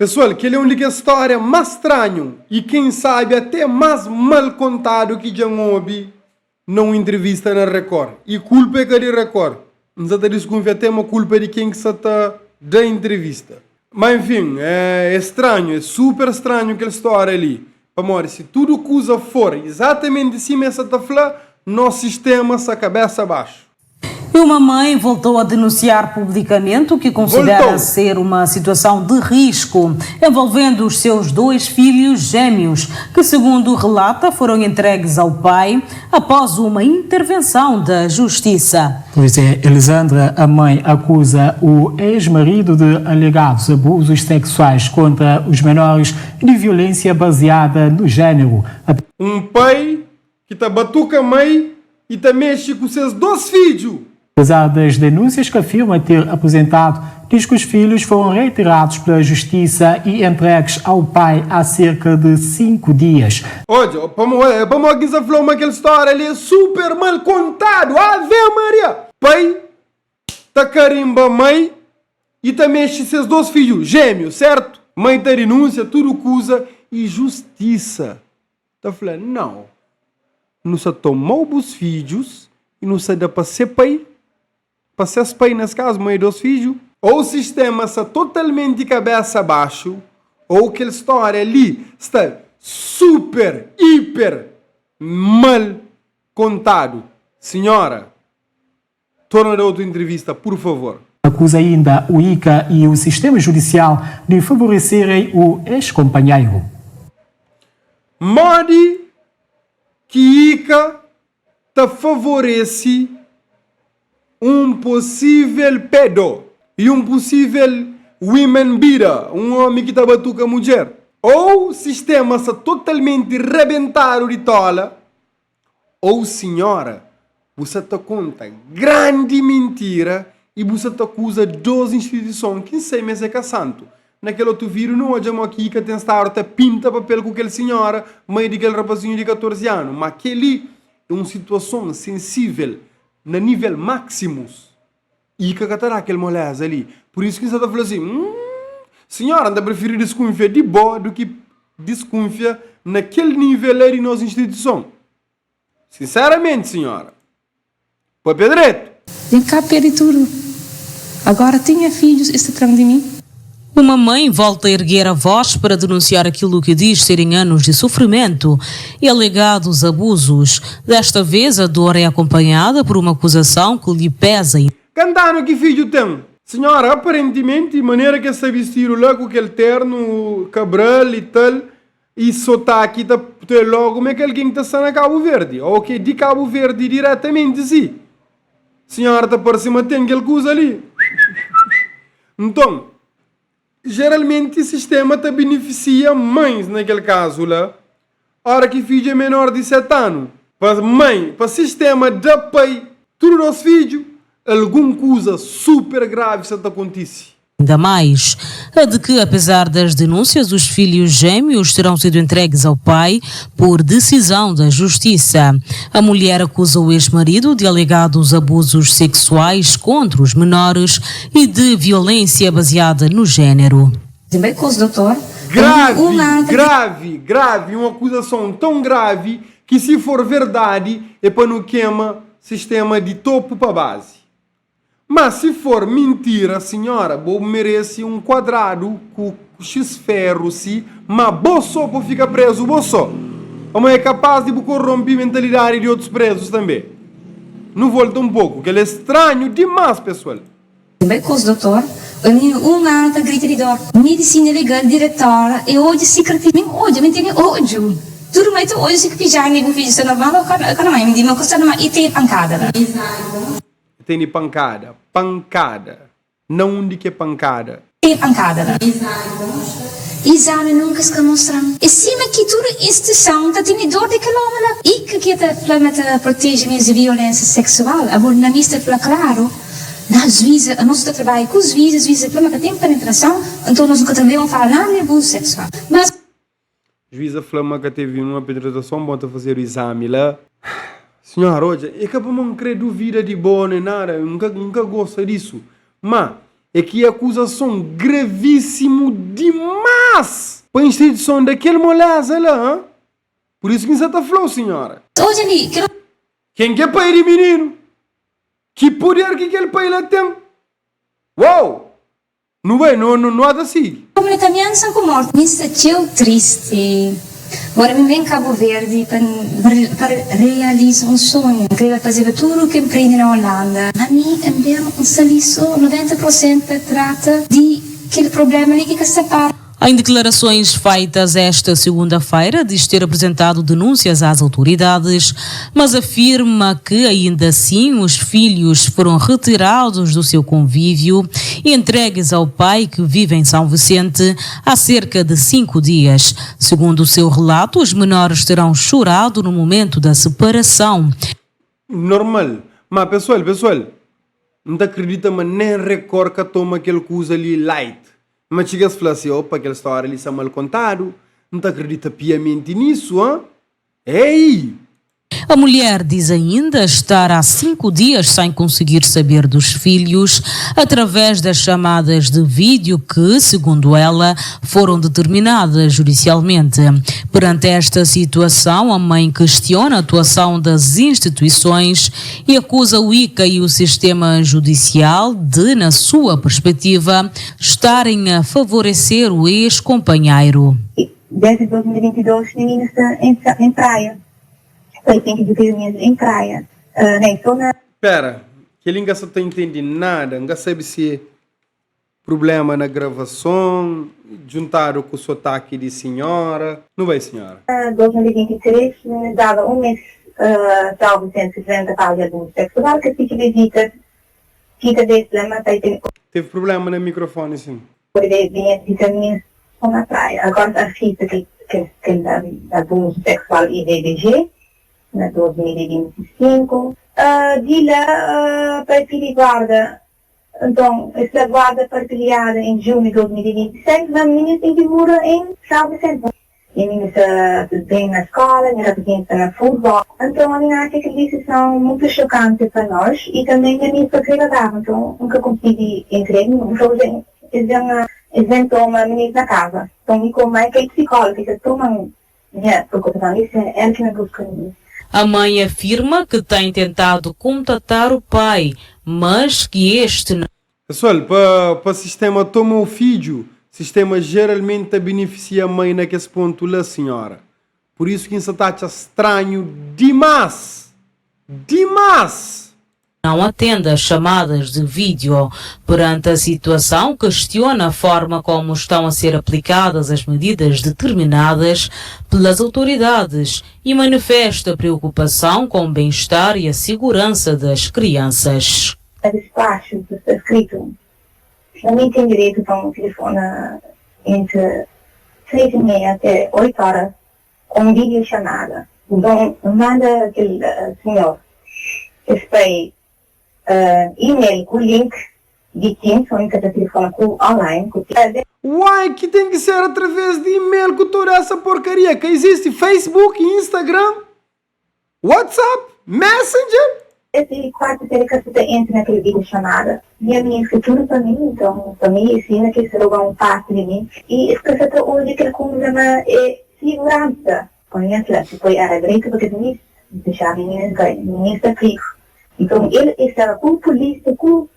Pessoal, aquele é uma história mais estranha e quem sabe até mais mal contado que já ouvi numa entrevista na Record. E culpa é que de Record. Não se desconfia até uma culpa de quem que está da entrevista. Mas enfim, é estranho, é super estranho aquela história ali. Amor, se tudo que usa for exatamente de cima essa tafla, nosso sistema se cabeça abaixo. E uma mãe voltou a denunciar publicamente o que considera ser uma situação de risco, envolvendo os seus 2 filhos gêmeos, que, segundo relata, foram entregues ao pai após uma intervenção da justiça. Pois é, Elisandra, a mãe acusa o ex-marido de alegados abusos sexuais contra os menores e de violência baseada no género. Um pai que está batuca a mãe e está mexe com seus 2 filhos. Apesar das denúncias que afirma ter apresentado, diz que os filhos foram reiterados pela justiça e entregues ao pai há cerca de 5 dias. Olha, para mim aqui se falou aquela história ali é super mal contado. Ave Maria! Pai, tá carimba mãe e também mexe seus 2 filhos gêmeos, certo? Mãe tá denúncia, tudo acusa e justiça. Tá falando, não se tomou os filhos e não se dá para ser pai. Para ser pai, nesse caso, mãe dos filhos, ou o sistema está totalmente de cabeça abaixo, ou aquela história ali está super, hiper mal contado. Senhora, torna de outra entrevista, por favor. Acusa ainda o ICA e o sistema judicial de favorecerem o ex-companheiro. Modi que ICA te favorece um possível pedo e um possível women beater, um homem que está batuca a mulher. Ou o sistema está totalmente rebentado de tola, ou senhora, você te conta grande mentira e você te acusa 2 instituições que sei mas é que é santo. Naquele outro vídeo, não hoje aqui que tem estar até pinta papel com aquela senhora, mãe daquele rapazinho de 14 anos, mas aquele é uma situação sensível no nível máximos e que catará aquele molés ali. Por isso que você está falando assim, senhora, anda preferir desconfiar de boa do que desconfiar naquele nível ali de nossa instituição. Sinceramente, senhora. Foi pedreto. Vem cá, tudo. Agora tenha filhos, está atrás de mim. Uma mãe volta a erguer a voz para denunciar aquilo que diz serem anos de sofrimento e alegados abusos. Desta vez, a dor é acompanhada por uma acusação que lhe pesa. Cantando que filho tem? Senhora, aparentemente, de maneira que se vestiu lá com aquele terno, cabral e tal, e sotaque, tá logo como é que alguém está na Cabo Verde. Ou que de Cabo Verde diretamente, sim. Senhora, está por cima, tem aquele coisa ali. Então, geralmente o sistema te beneficia mães naquele caso lá. A hora que filho é menor de 7 anos. Para mãe, para o sistema de pai, tudo os filhos, alguma coisa super grave se te acontece. Ainda mais, a de que, apesar das denúncias, os filhos gêmeos terão sido entregues ao pai por decisão da justiça. A mulher acusa o ex-marido de alegados abusos sexuais contra os menores e de violência baseada no género. Doutor, grave, uma acusação tão grave que se for verdade é para não queima sistema de topo para base. Mas se for mentira, senhora, vou merece um quadrado com x-ferro, sim, mas você pode ficar preso, você. Mas é capaz de corromper a mentalidade de outros presos também. Não volta um pouco, que ele é estranho demais, pessoal. Doutor, uma grita de dor. Medicina legal, diretora, e hoje secretivamente, hoje, mentira, hoje. Tudo mais hoje se pijar, nego vídeo, se normal, eu não me digo, não custa nada, e tem pancada. Tem pancada. Pancada. Não de que pancada. Tem pancada. Exame nunca se mostra. E cima que toda instituição está tendo dor de caloma. E que está protege de violência sexual. A jornalista fala claro. Nós juízes, a nosso trabalho com os juízes que tem penetração, então nós nunca também vamos falar nada de abuso sexual. Mas juíza flama que teve uma penetração, bota fazer o exame lá. Senhora, hoje, é que eu não creio dúvida de boa nem nada, eu nunca gosto disso. Mas é que a acusação gravíssimo demais. demais para a instituição daquele moleza lá. Hein? Por isso que você está falando, senhora. Hoje ali, Quem quer pai de menino? Que poder que aquele pai lá tem? Uau! Não é, não há de assim. completamente são como mortos. Me sentiu triste. Agora me vem em Cabo Verde para realizar um sonho. Queria fazer tudo o que aprendi na Holanda. A mim, um serviço 90% trata de aquele problema ali que separa. Em declarações feitas esta segunda-feira, diz ter apresentado denúncias às autoridades, mas afirma que ainda assim os filhos foram retirados do seu convívio e entregues ao pai que vive em São Vicente há cerca de 5 dias. Segundo o seu relato, os menores terão chorado no momento da separação. Normal. Mas, pessoal, não acredita, mas nem recorda que toma aquele coisa ali light. Mas chegas a falar assim, opa, aquela história ali está mal contado. Não te acredita piamente nisso, hein? Ei! A mulher diz ainda estar há 5 dias sem conseguir saber dos filhos através das chamadas de vídeo que, segundo ela, foram determinadas judicialmente. Perante esta situação, a mãe questiona a atuação das instituições e acusa o ICA e o sistema judicial de, na sua perspectiva, estarem a favorecer o ex-companheiro. Desde 2022, menina está em praia. Foi tempo de crianças em praia. Nem só na... Pera, que ele não está entendendo nada, não sabe se é problema na gravação, juntado com o sotaque de senhora. Não vai, senhora? 2023, dava um mês, São Vicente, frente à de abuso sexual, que se visita, quinta vez, lembra, Teve problema no microfone, sim. Por vinha de na praia. Agora a fita que abuso sexual e DDG, na 2025, de lá para a guarda. Então, essa guarda partilhada em junho de 2026, a menina tem que morar em São Vicente. E a menina está bem na escola, a menina está na futebol. Então, a menina acha que isso são muito chocantes para nós e também a menina está agradável. Então, nunca consegui entrar, não vou dizer, eles tomam a menina na casa. Então, e como é que é psicóloga, que tomam minha preocupação, isso é ela que me busca nisso. A mãe afirma que tem tentado contatar o pai, mas que este não. Pessoal, para o sistema toma o filho, o sistema geralmente beneficia a mãe naquele ponto lá, senhora. Por isso que isso está estranho demais. Demais! Não atende às chamadas de vídeo. Perante a situação, questiona a forma como estão a ser aplicadas as medidas determinadas pelas autoridades e manifesta preocupação com o bem-estar e a segurança das crianças. A despacho está escrito, não tem direito para um telefone entre 6h30 até 8 horas com videochamada. Então, manda aquele senhor esse e-mail com o link de Teams, ou então telefone online. Uai, que tem que ser através de e-mail com toda essa porcaria que existe Facebook, Instagram, WhatsApp, Messenger. Esse quarto seria que você entra naquele vídeo chamada e a minha futuro para mim, então para mim ensina que será um parte de mim e esquece hoje que ele condena segurança. Conhece lá, se foi a direita porque me deixava meninas está frio. Então, ele estava com polícia, com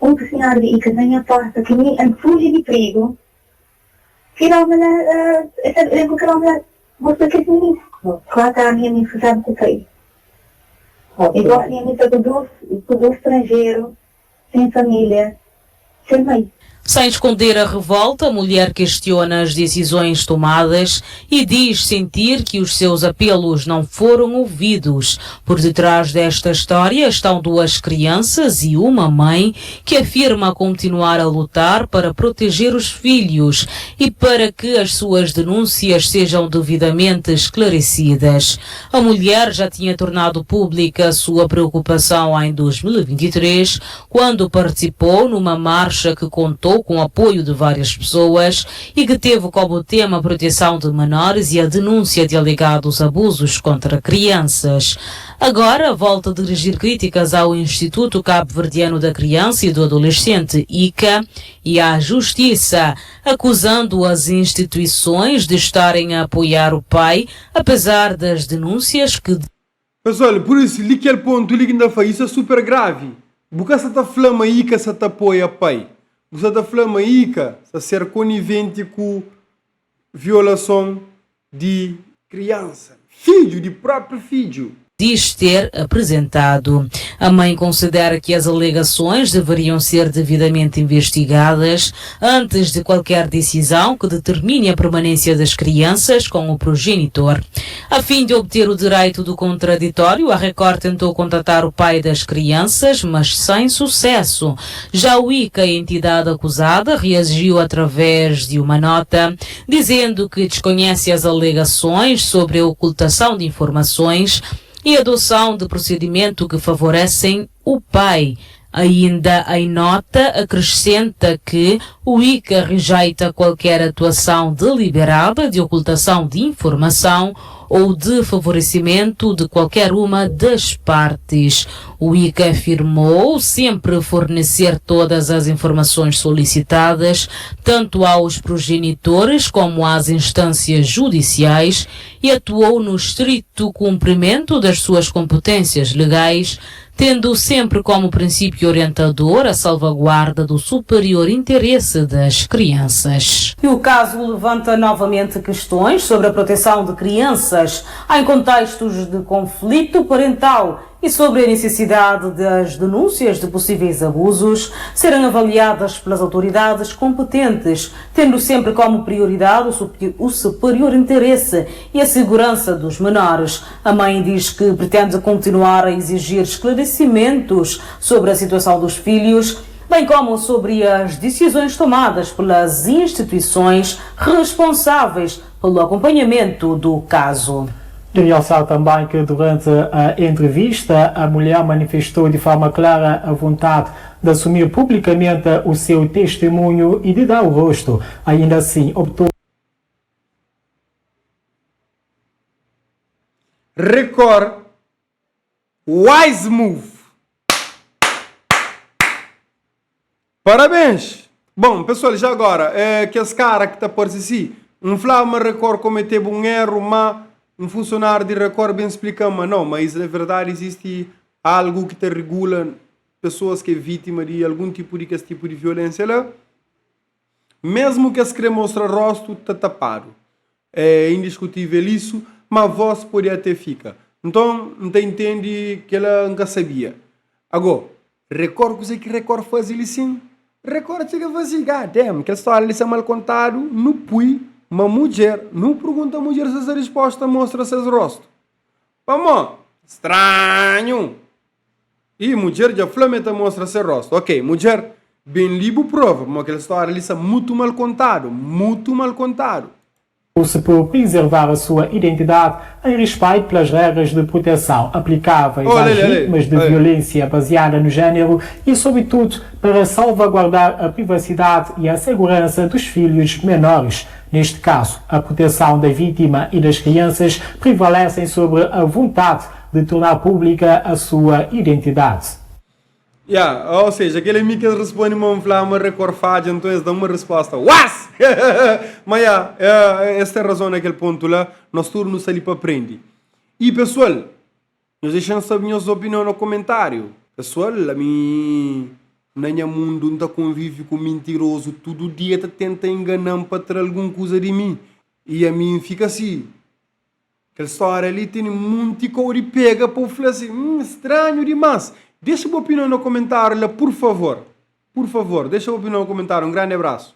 um funcionário de ICA na minha porta, que me fuge de perigo. Que não me você que me claro que a minha amiga sabe o que fez. Igual a minha amiga do estrangeiro, sem família, sem mãe. Sem esconder a revolta, a mulher questiona as decisões tomadas e diz sentir que os seus apelos não foram ouvidos. Por detrás desta história estão 2 crianças e uma mãe que afirma continuar a lutar para proteger os filhos e para que as suas denúncias sejam devidamente esclarecidas. A mulher já tinha tornado pública a sua preocupação em 2023, quando participou numa marcha que contou contou com o apoio de várias pessoas e que teve como tema a proteção de menores e a denúncia de alegados abusos contra crianças. Agora volta a dirigir críticas ao Instituto Cabo-Verdiano da Criança e do Adolescente, ICA, e à Justiça, acusando as instituições de estarem a apoiar o pai, apesar das denúncias que... Pessoal, por isso, aquele ponto que ainda faz, isso é super grave. Porque se está falando aí que se está apoia pai. Você está falando aí que se ser conivente com violação de criança. Filho, de próprio filho. Diz ter apresentado. A mãe considera que as alegações deveriam ser devidamente investigadas antes de qualquer decisão que determine a permanência das crianças com o progenitor. A fim de obter o direito do contraditório, a Record tentou contatar o pai das crianças, mas sem sucesso. Já o ICA, a entidade acusada, reagiu através de uma nota, dizendo que desconhece as alegações sobre a ocultação de informações e adoção de procedimento que favorecem o pai. Ainda em nota acrescenta que o ICA rejeita qualquer atuação deliberada de ocultação de informação ou de favorecimento de qualquer uma das partes. O ICA afirmou sempre fornecer todas as informações solicitadas, tanto aos progenitores como às instâncias judiciais, e atuou no estrito cumprimento das suas competências legais, tendo sempre como princípio orientador a salvaguarda do superior interesse das crianças. E o caso levanta novamente questões sobre a proteção de crianças em contextos de conflito parental e sobre a necessidade das denúncias de possíveis abusos serem avaliadas pelas autoridades competentes, tendo sempre como prioridade o superior interesse e a segurança dos menores. A mãe diz que pretende continuar a exigir esclarecimentos sobre a situação dos filhos, bem como sobre as decisões tomadas pelas instituições responsáveis pelo acompanhamento do caso. De realçar também que durante a entrevista a mulher manifestou de forma clara a vontade de assumir publicamente o seu testemunho e de dar o rosto. Ainda assim, optou. Record. Wise move. Parabéns. Bom, pessoal, já agora, que esse cara que está por si, um flama Record cometeu um erro, mas um funcionário de Record bem explica, mas não, mas na verdade existe algo que te regula pessoas que é vítima de algum tipo de violência lá. Mesmo que se quer mostrar rosto, está tapado. É indiscutível isso, mas a voz pode até ficar. Então, não te entende que ela nunca sabia. Agora, Record, coisa que Record faz ele sim. Record chega a fazer, damn, que a história é mal contado, não pui. Uma mulher, não pergunta a mulher se essa resposta mostra seus rostos. Vamos, estranho. E mulher já flamenta mostra seu rosto. Ok, mulher, bem libo prova, mas aquela história ali é muito mal contado, muito mal contado. Se por preservar a sua identidade em respeito pelas regras de proteção aplicáveis às vítimas de violência baseada no género e, sobretudo, para salvaguardar a privacidade e a segurança dos filhos menores. Neste caso, a proteção da vítima e das crianças prevalecem sobre a vontade de tornar pública a sua identidade. Ou seja, aquele amigo que responde uma recorfagem, então eles dão uma resposta. Was! Mas esta é a razão naquele ponto lá, nós turnos ali para aprender. E pessoal, nós deixamos saber nossa opinião no comentário. Pessoal, a mim, na minha mundo, não convive com mentiroso, todo dia tenta enganar para ter alguma coisa de mim. E a mim fica assim. Aquela história ali tem muito couro e pega para falar assim, estranho demais. Deixa uma opinião no comentário, por favor. Por favor, deixa uma opinião no comentário. Um grande abraço.